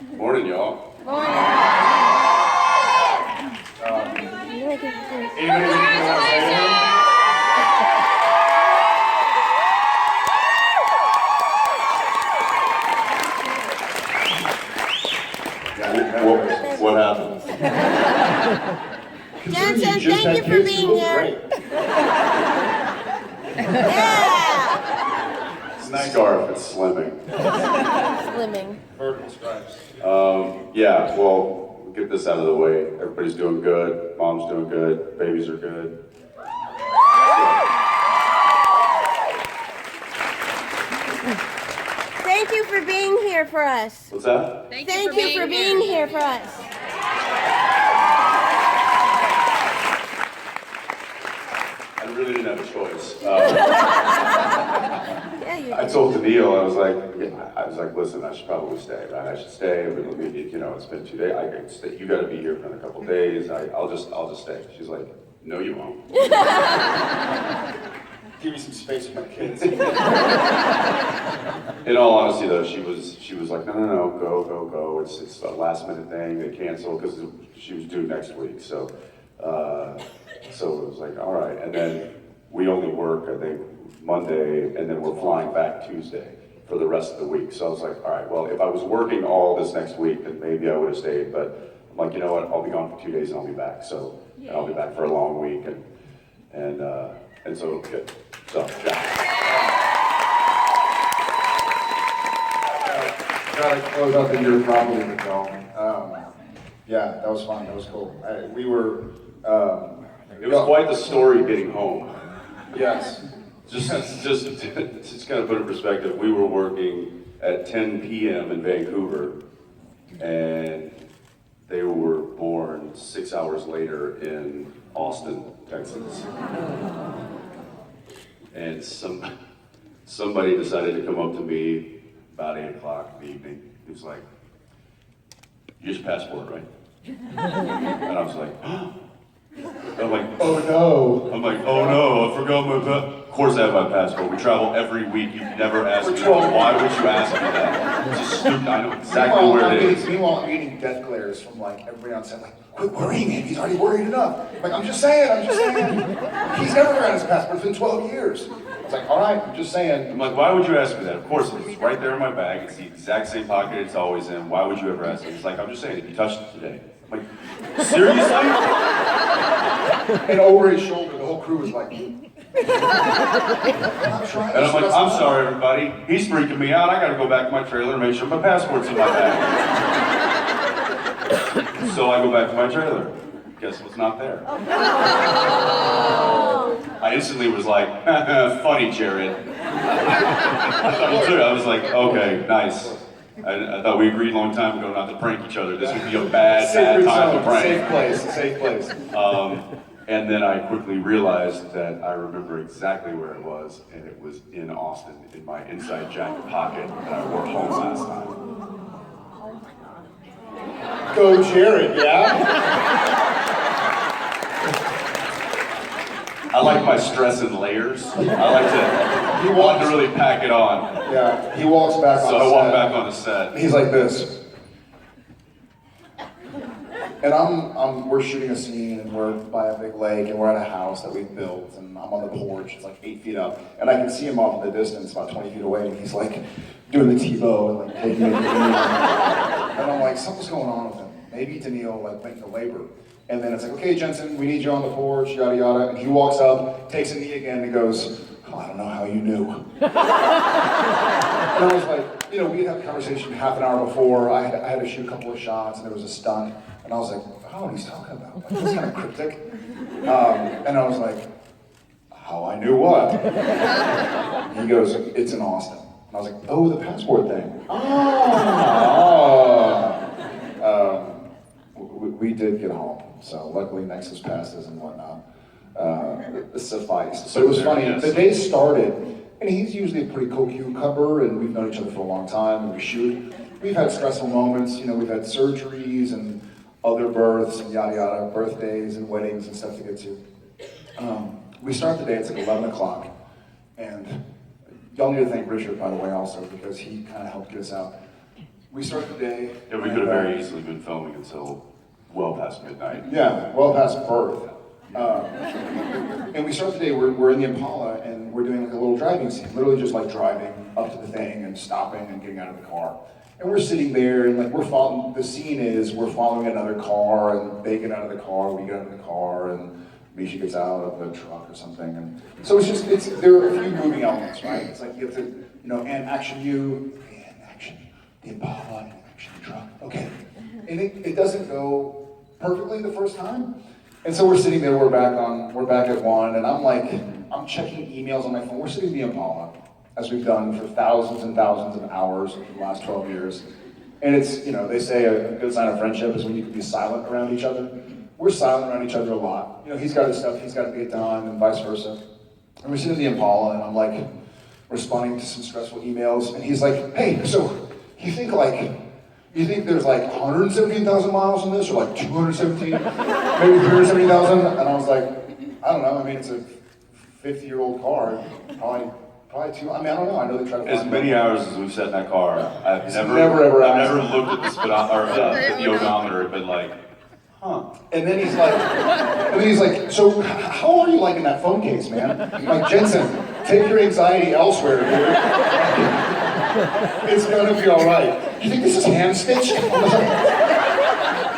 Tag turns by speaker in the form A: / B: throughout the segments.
A: Morning, y'all.
B: Morning.
A: What happened?
B: Jensen, thank you for being here. Yeah.
A: It's nice scarf, it's slimming.
B: Slimming.
C: Vertical stripes.
A: Yeah, well, we'll get this out of the way. Everybody's doing good. Mom's doing good. Babies are good.
B: Thank you for being here for us.
A: What's that?
B: Thank you for being here for us.
A: I really didn't have a choice.
B: Yeah, you
A: I told Daniil, I was like, listen, I should probably stay, right? I should stay. You know, it's been 2 days. I can stay. You got to be here for another couple days. I'll just stay. She's like, no, you won't.
C: Give me some space with my kids.
A: In all honesty, though, she was like, no, go. It's a last minute thing. They canceled because she was due next week. So it was like, all right. And then we only work, I think, Monday, and then we're flying back Tuesday for the rest of the week. So I was like, all right, well, if I was working all this next week, then maybe I would have stayed. But I'm like, you know what? I'll be gone for 2 days and I'll be back. So and I'll be back for a long week, and so good. So yeah.
C: Try to close out the year properly with y'all. Yeah, that was fun. That was cool. We were.
A: It was quite the story getting home.
C: Yes.
A: Just kind of put it in perspective, we were working at 10 p.m. in Vancouver, and they were born 6 hours later in Austin, Texas. And somebody decided to come up to me about 8 o'clock in the evening. He was like, "You just passport, right?" And I was like, I'm like,
C: Oh no.
A: I'm like, oh no, I forgot my passport. Of course I have my passport. We travel every week. You've never asked me that. Why would you ask me that? It's just stupid. I know exactly where it is.
C: Meanwhile, I'm getting death glares from like everybody on set. Like, quit worrying him. He's already worried enough. Like, I'm just saying. He's never had his passport. It's been 12 years. I was like, all right, I'm just saying.
A: I'm like, why would you ask me that? Of course, it's right there in my bag. It's the exact same pocket it's always in. Why would you ever ask me? He's like, I'm just saying, if you touched it today. I'm like, seriously?
C: And over his shoulder, the whole crew was like.
A: And I'm like, I'm sorry, everybody. He's freaking me out. I got to go back to my trailer and make sure my passport's in my bag. So I go back to my trailer. Guess what's not there? I instantly was like, funny, Jared. I was like, okay, nice. I thought we agreed a long time ago not to prank each other. This would be a bad time to prank.
C: Safe place.
A: And then I quickly realized that I remember exactly where it was, and it was in Austin, in my inside jacket pocket that I wore home last time.
C: Go Jared, yeah?
A: I like my stress in layers. I like to want to really pack it on.
C: Yeah, he walks back on
A: So
C: the
A: I
C: set.
A: walk back on the set.
C: He's like this. And we're shooting a scene, and we're by a big lake, and we're at a house that we've built, and I'm on the porch, it's like 8 feet up, and I can see him off in the distance, about 20 feet away, and he's like doing the Tebow and like taking it to Daniil. And I'm like, something's going on with him. Maybe Daniil like went into labor. And then it's like, okay, Jensen, we need you on the porch, yada yada. And he walks up, takes a knee again, and goes, oh, I don't know how you knew. And I was like, you know, we had had a conversation half an hour before. I had to shoot a couple of shots, and there was a stunt. And I was like, I don't know what he's talking about. Like, it's kind of cryptic. And I was like, how I knew what? He goes, it's in Austin. And I was like, oh, the passport thing. We did get home. So luckily Nexus passes and whatnot sufficed. So it was funny.
A: Yes.
C: The day started, and he's usually a pretty cool cucumber, and we've known each other for a long time, and we shoot. We've had stressful moments. You know, we've had surgeries and other births and yada yada, birthdays and weddings and stuff to get to. We start the day, it's like 11 o'clock, and y'all need to thank Richard, by the way, also, because he kind of helped get us out. we start the day.
A: Yeah, we could have very easily been filming until well past midnight.
C: Yeah, well past birth. And we start the day, we're in the Impala, and we're doing like a little driving scene, literally just like driving up to the thing and stopping and getting out of the car. And we're sitting there, and like we're following, the scene is we're following another car, and they get out of the car, we get out of the car, and Misha gets out of the truck or something. And so there are a few moving elements, right? It's like you have to, and action you, and action the Impala, and action the truck, okay. And it doesn't go perfectly the first time. And so we're sitting there, we're back at 1, and I'm checking emails on my phone. We're sitting in the Impala, as we've done for thousands and thousands of hours over the last 12 years. And it's, they say a good sign of friendship is when you can be silent around each other. We're silent around each other a lot. He's got his stuff he's got to get done, and vice versa. And we're sitting in the Impala, and I'm like responding to some stressful emails, and he's like, hey, so you think there's like 117,000 miles in this, or like 217, maybe 370,000? And I was like, I don't know. I mean, it's a 50-year-old car, probably two. I mean, I don't know. I know they try to.
A: As many hours as we've sat in that car, I've never
C: ever
A: looked at the odometer and been like, huh.
C: And then he's like, so how are you liking that phone case, man? I'm like, Jensen, take your anxiety elsewhere, dude. It's gonna be all right. You think this is hand stitched?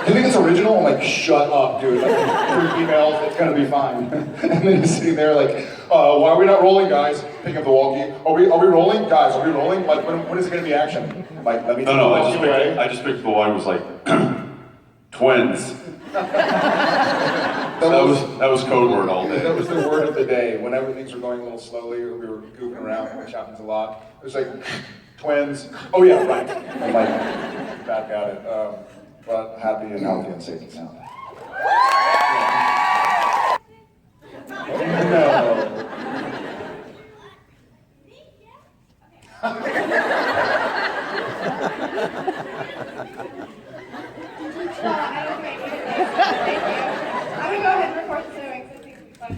C: You think it's original? I'm like, shut up, dude. Like, through emails, it's gonna be fine. And then he's sitting there like, why are we not rolling, guys? Picking up the walkie. Are we rolling? Guys, are we rolling? Like, when is it gonna be action? I'm like, let me take the walkie away.
A: I just picked the one. It was like, twins. That was code word all day.
C: That was the word of the day. Whenever things were going a little slowly, or we were goofing around, which happens a lot. It was like, twins. Oh yeah, right. I'm like, back at it. But happy and healthy and safe and sound. No.
D: I'm gonna go ahead and report this anyway because I think it'll be fun.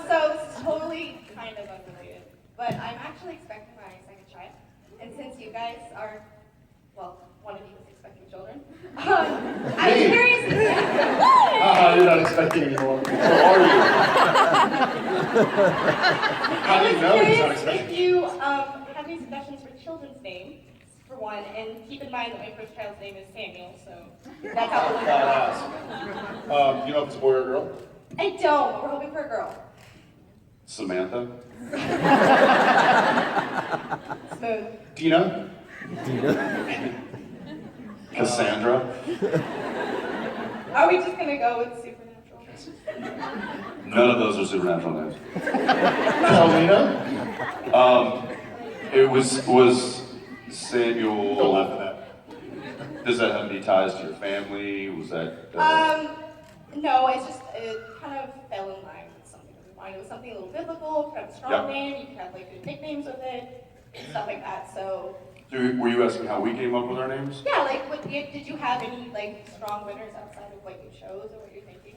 D: So this is totally kind of unrelated, but I'm actually expecting my second child. And since you guys are, well, one of you is expecting children, I'm curious.
C: You're not expecting anymore. Or are you? How do you know he's not expecting?
D: If you have any suggestions for children's names, for one, and keep in mind that my first child's name is Samuel, so that's how we'll
C: Badass. You know if it's a boy or a girl?
D: I don't. We're hoping for a girl.
A: Samantha?
D: Smooth.
C: Dina?
A: Cassandra?
D: Are we just gonna go with supernatural?
A: None of those are supernatural names.
C: Paulina?
A: It was Samuel.
C: Don't laugh at that.
A: Does that have any ties to your family? Was that?
D: No, it kind of fell in line with something that we wanted. It was something a little biblical, kind of a strong name. You could have like good nicknames with it, stuff like that. So.
A: Were you asking how we came up with our names?
D: Yeah, like, did you have any like strong winners outside of what you chose or what you're thinking?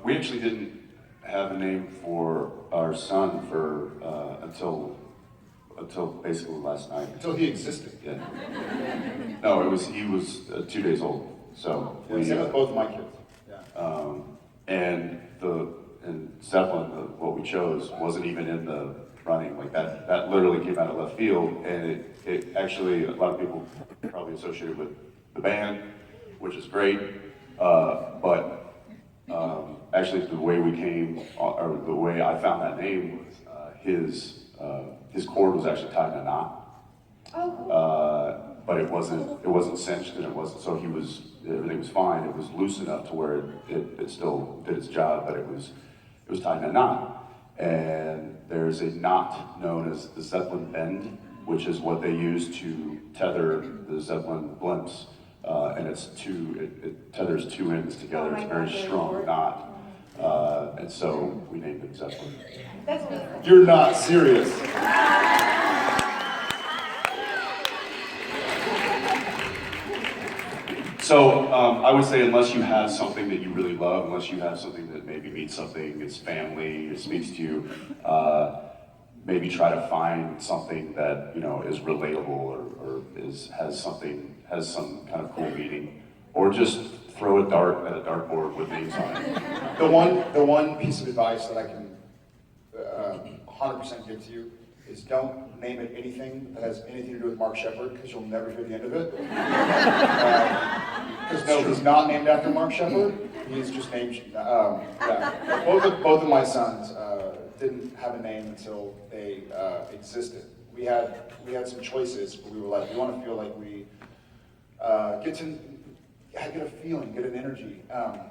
A: We actually didn't have a name for our son for until basically last night.
C: Until he existed.
A: Yeah. No, he was 2 days old. So
C: Yeah, same with both of my kids.
A: And Zeppelin, what we chose, wasn't even in the running. Like that literally came out of left field, and it actually, a lot of people probably associated with the band, which is great, but actually the way we came, or the way I found that name was his cord was actually tied in a knot.
D: Oh, cool.
A: But it wasn't cinched, and everything was fine. It was loose enough to where it still did its job, but it was tied in a knot. And there's a knot known as the Zeppelin bend, which is what they use to tether the Zeppelin blimps. And it tethers two ends together. It's a very strong knot. And so we named it Zeppelin.
D: That's really cool.
C: You're not serious.
A: So I would say unless you have something that you really love, unless you have something that maybe means something, it's family, it speaks to you, maybe try to find something that, you know, is relatable or has some kind of cool meaning, or just throw a dart at a dartboard with names on it.
C: The one piece of advice that I can 100% give to you is don't name it anything that has anything to do with Mark Shepard, because you'll never hear the end of it. Because no, he's not named after Mark Shepard. He's just named. Yeah. Both of my sons didn't have a name until they existed. We had some choices, but we were like, we want to feel like we get a feeling, get an energy.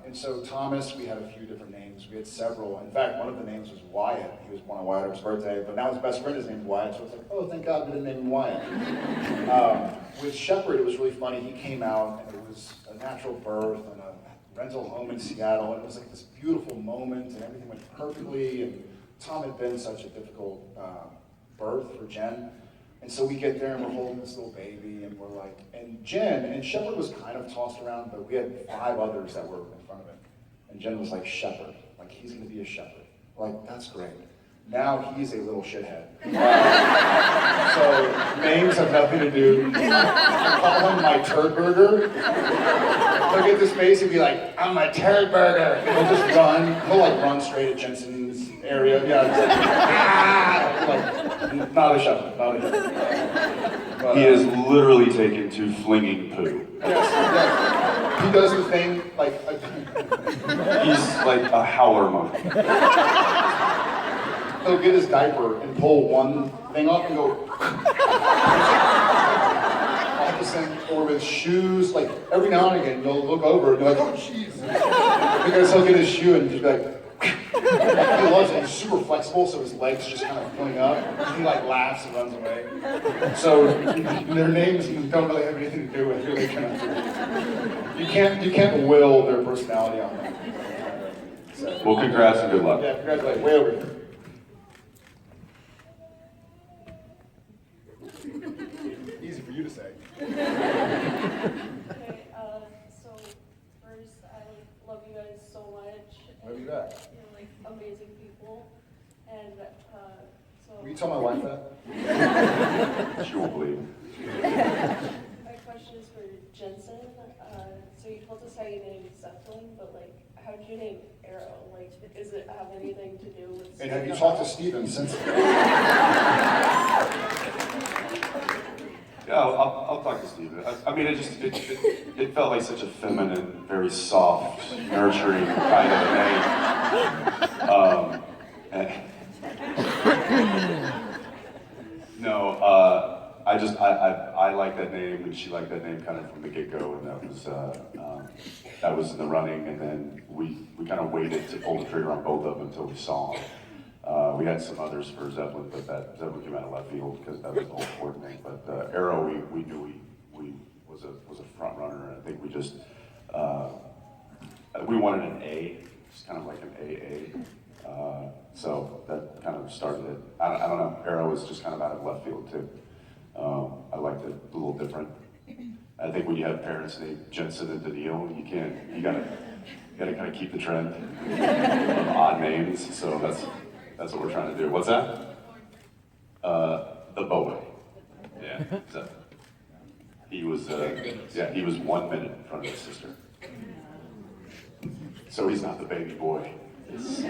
C: And so Thomas, we had a few different names. We had several. In fact, one of the names was Wyatt. He was one of Wyatt's birthday, but now his best friend is named Wyatt, so it's like, oh, thank God we didn't name him Wyatt. With Shepard, it was really funny. He came out, and it was a natural birth and a rental home in Seattle, and it was like this beautiful moment, and everything went perfectly, and Tom had been such a difficult birth for Jen. And so we get there and we're holding this little baby and we're like, and Jen, and Shepard was kind of tossed around, but we had 5 others that were in front of him. And Jen was like, Shepard, like he's gonna be a shepherd. We're like, that's great. Now he's a little shithead. So names have nothing to do. I call him my turd burger. Look at this face and be like, I'm a turd burger. And he'll just run, he'll like run straight at Jensen's area. Yeah, it's like, ah! Like, not a shepherd, not a shepherd. But,
A: He is literally taken to flinging poo.
C: yes. He does the thing like,
A: He's like a howler monkey.
C: he'll get his diaper and pull one thing off and go, off this thing, or with shoes, like every now and again you'll look over and be like, oh jeez. Because he'll get his shoe and just be like, he loves it, he's super flexible, so his legs just kind of fling up. He like laughs and runs away. So their names don't really have anything to do with who they kind of, you can't will their personality on them. So,
A: Well, congrats and good luck.
C: yeah, congratulations, way over here. Easy for you to say.
E: Okay, so first, I love you guys so much.
C: Love you back.
E: You're like amazing people. And so
C: Will you tell my wife that?
A: She won't believe.
E: my question is for Jensen. So you told us how you named Zeppelin, but like, how did you name Arrow? Like, does it have anything to do with?
C: And have you talked to Steven since?
A: Yeah, I'll talk to Steve. I mean, it felt like such a feminine, very soft, nurturing kind of name. No, I like that name, and she liked that name kind of from the get-go, and that was in the running, and then we kind of waited to pull the trigger on both of them until we saw them. We had some others for Zeppelin, but that Zeppelin came out of left field because that was the whole coordinate. But Arrow, we knew we was a front runner, and I think we just we wanted an A, just kind of like an AA. So that kind of started it. I don't know. Arrow was just kind of out of left field too. I liked it a little different. I think when you have parents named Jensen and Daniil, you gotta kind of keep the trend of odd names. So that's what we're trying to do. What's that? The boy. Yeah. So he was 1 minute in front of his sister. So he's not the baby boy. It's-